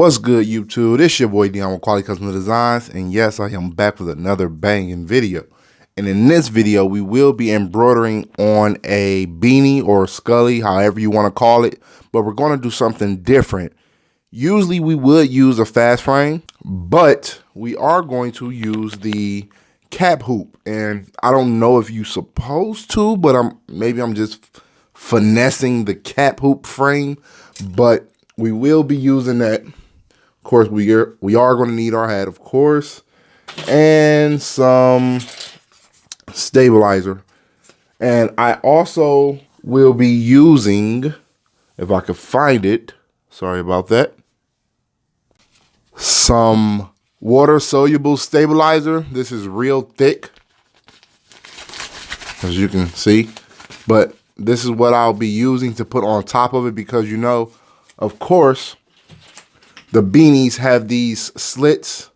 What's good, YouTube? This your boy Dion with Quality Custom Designs, and yes, I am back with another banging video. And in this video, we will be embroidering on a beanie or scully, however you want to call it, but we're going to do something different. Usually we would use a fast frame, but we are going to use the cap hoop. And I don't know if you're supposed to, but maybe I'm just finessing the cap hoop frame, but we will be using that. Of course, we are going to need our hat, of course, and some stabilizer. And I also will be using, if I could find it, sorry about that, some water-soluble stabilizer. This is real thick, as you can see, but this is what I'll be using to put on top of it because, you know, of course, the beanies have these slits,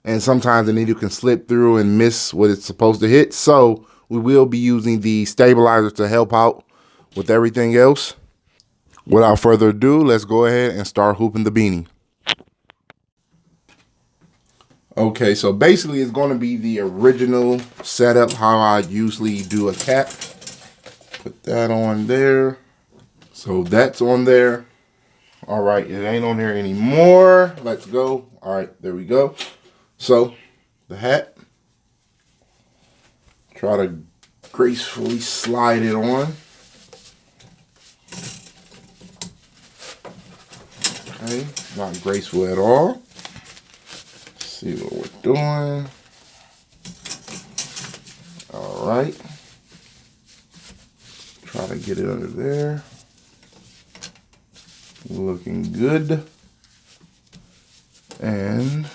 and sometimes the needle can slip through and miss what it's supposed to hit. So we will be using the stabilizer to help out with everything else. Without further ado, let's go ahead and start hooping the beanie. Okay, so basically it's going to be the original setup, how I usually do a cap. Put that on there. So that's on there. All right, it ain't on there anymore. Let's go. All right, there we go. So the hat, try to gracefully slide it on. Okay, not graceful at all. Let's see what we're doing. All right. Try to get it under there. Looking good. And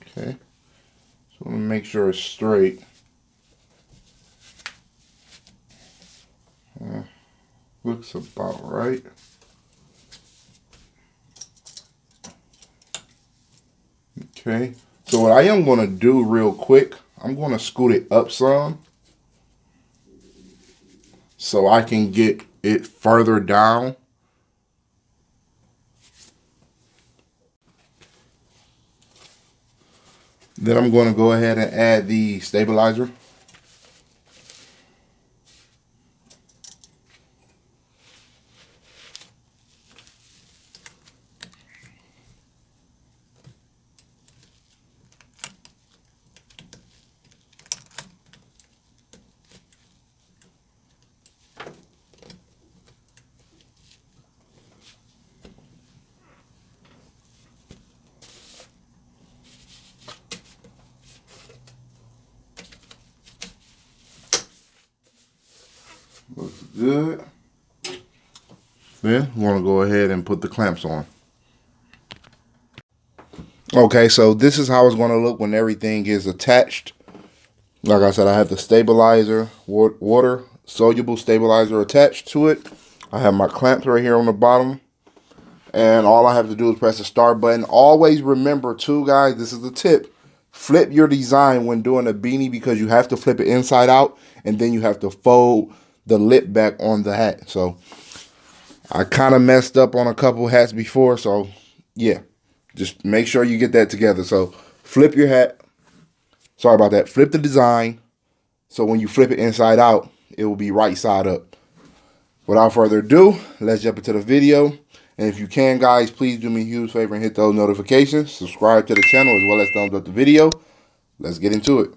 okay, so I'm gonna make sure it's straight. Looks about right. Okay, so what I am gonna do real quick, I'm gonna scoot it up some so I can get it further down. Then I'm going to go ahead and add the stabilizer. Looks good. Then we want to go ahead and put the clamps on. Okay, so this is how it's going to look when everything is attached. Like I said, I have the stabilizer, water soluble stabilizer attached to it. I have my clamps right here on the bottom. And all I have to do is press the start button. Always remember too, guys, this is the tip. Flip your design when doing a beanie because you have to flip it inside out. And then you have to fold the lip back on the hat. So I kind of messed up on a couple hats before. So yeah, just make sure you get that together. So flip your hat. Sorry about that. Flip the design. So when you flip it inside out, it will be right side up. Without further ado, let's jump into the video. And if you can, guys, please do me a huge favor and hit those notifications. Subscribe to the channel as well as thumbs up the video. Let's get into it.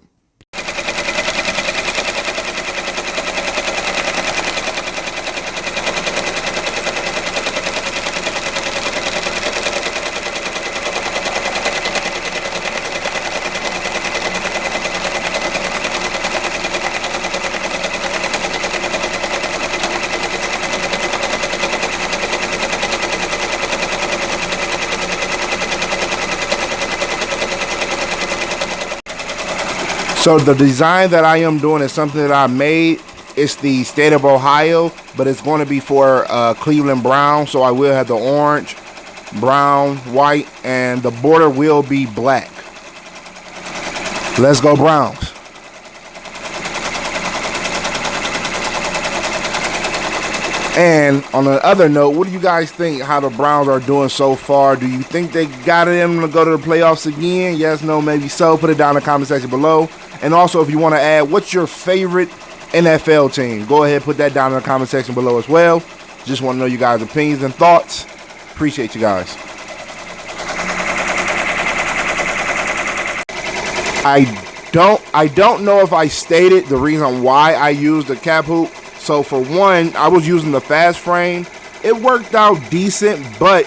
So the design that I am doing is something that I made. It's the state of Ohio, but it's going to be for Cleveland Browns. So I will have the orange, brown, white, and the border will be black. Let's go Browns. And on the other note, what do you guys think how the Browns are doing so far? Do you think they got it in to go to the playoffs again? Yes, no, maybe so. Put it down in the comment section below. And also, if you want to add, what's your favorite NFL team? Go ahead, put that down in the comment section below as well. Just want to know you guys' opinions and thoughts. Appreciate you guys. I don't know if I stated the reason why I used the cap hoop. So for one, I was using the fast frame. It worked out decent, but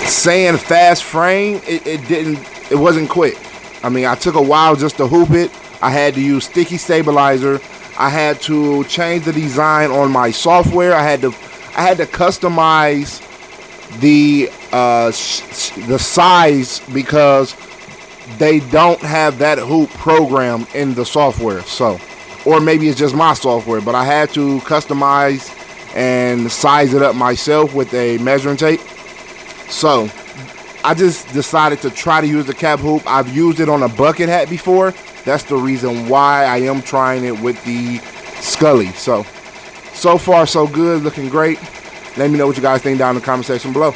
saying fast frame, it wasn't quick. I mean, I took a while just to hoop it. I had to use sticky stabilizer. I had to change the design on my software. I had to customize the size because they don't have that hoop program in the software. So, or maybe it's just my software, but I had to customize and size it up myself with a measuring tape. So I just decided to try to use the cap hoop. I've used it on a bucket hat before. That's the reason why I am trying it with the Scully. So far so good, looking great. Let me know what you guys think down in the comment section below.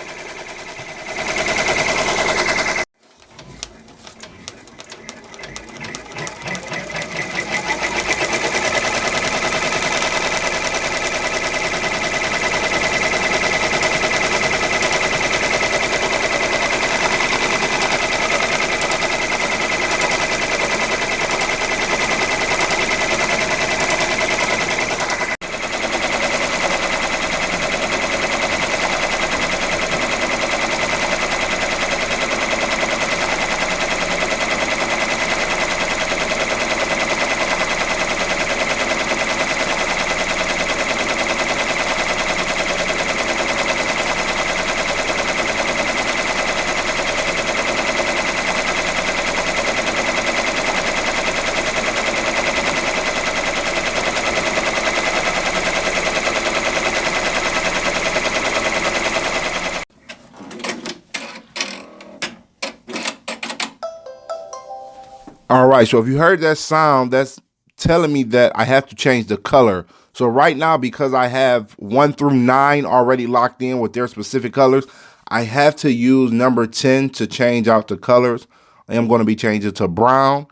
All right, so if you heard that sound, that's telling me that I have to change the color. So right now, because I have 1 through 9 already locked in with their specific colors, I have to use number 10 to change out the colors. I am going to be changing to brown.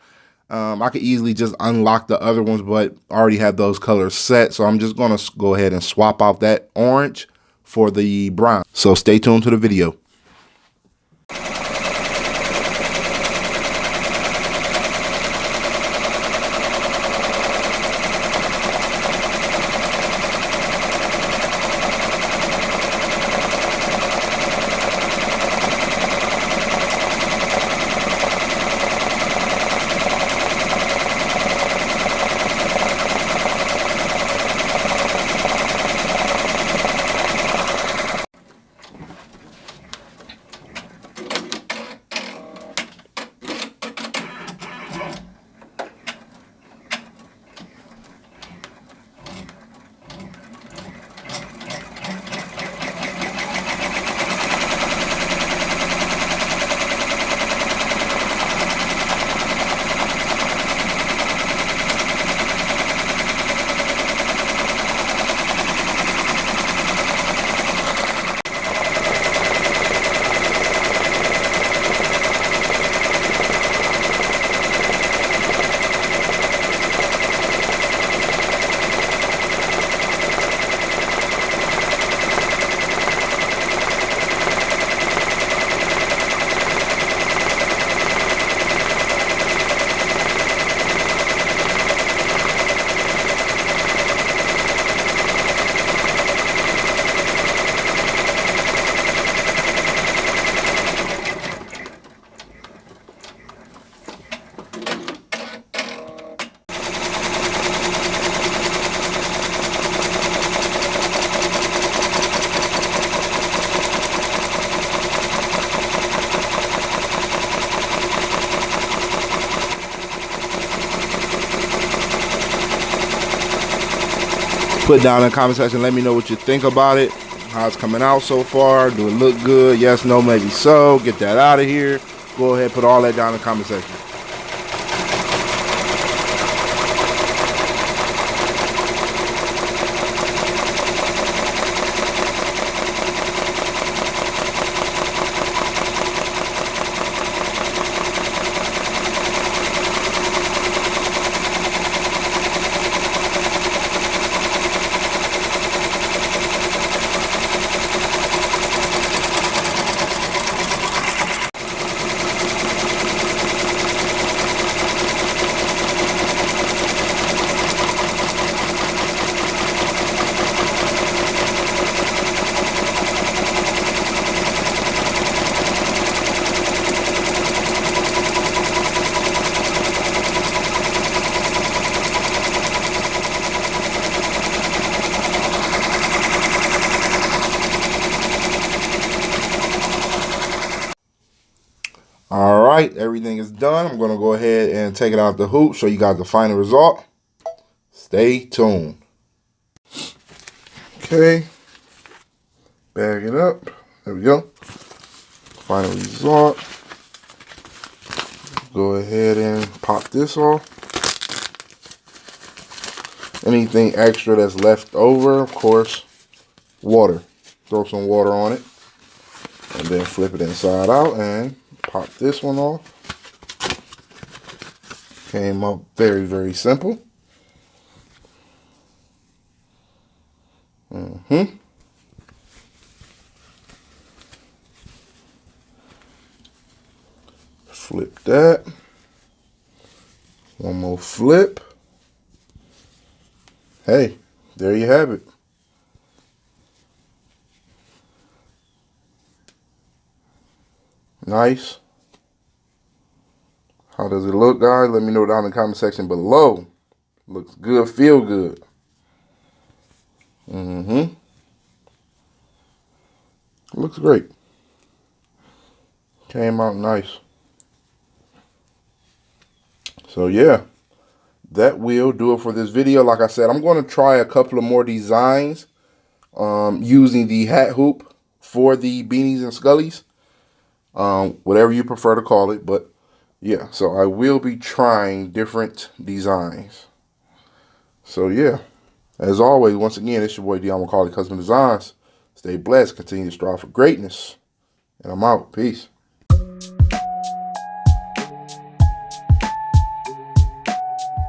I could easily just unlock the other ones, but I already have those colors set. So I'm just going to go ahead and swap out that orange for the brown. So stay tuned to the video. Put down in the comment section, let me know what you think about it, how it's coming out so far. Do it look good? Yes, no, maybe so. Get that out of here. Go ahead, put all that down in the comment section. right, everything is done. I'm going to go ahead and take it out the hoop, show you guys the final result. Stay tuned. Okay, bag it up. There we go. Final result. Go ahead and pop this off. Anything extra that's left over, of course, water. Throw some water on it. And then flip it inside out and pop this one off. Came up very, very simple. Flip that. One more flip. Hey, there you have it. Nice. How does it look, guys? Let me know down in the comment section below. Looks good, feel good. Looks great. Came out nice. So yeah, that will do it for this video. Like I said, I'm going to try a couple of more designs using the hat hoop for the beanies and scullies. Whatever you prefer to call it. But yeah, so I will be trying different designs. So yeah, as always, once again, it's your boy D. I'm Quality Custom Designs. Stay blessed, continue to strive for greatness, and I'm out. Peace.